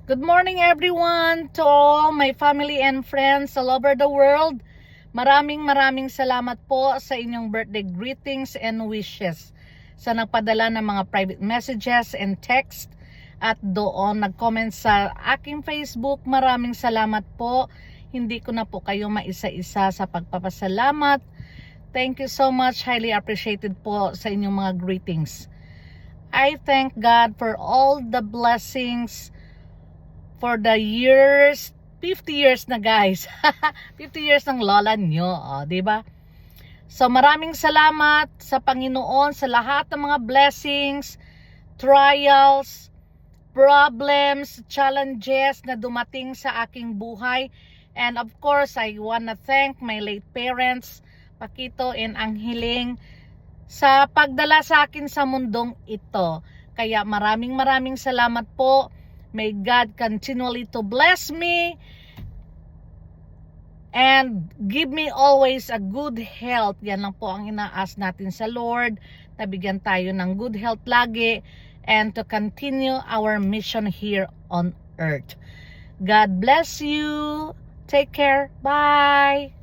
Good morning everyone to all my family and friends all over the world. Maraming salamat po sa inyong birthday greetings and wishes. Sa nagpadala ng mga private messages and text at doon nag-comment sa aking Facebook. Maraming salamat po. Hindi ko na po kayo maisa-isa sa pagpapasalamat. Thank you so much. Highly appreciated po sa inyong mga greetings. I thank God for all the blessings for the years, 50 years na guys. 50 years ng lola nyo, di ba? So maraming salamat sa Panginoon sa lahat ng mga blessings, trials, problems, challenges na dumating sa aking buhay. And of course, I wanna thank my late parents, Pakito and Anghiling, sa pagdala sa akin sa mundong ito. Kaya maraming salamat po. May God continually to bless me and give me always a good health. Yan lang po ang inaas natin sa Lord. Nabigyan tayo ng good health lagi and to continue our mission here on earth. God bless you. Take care. Bye.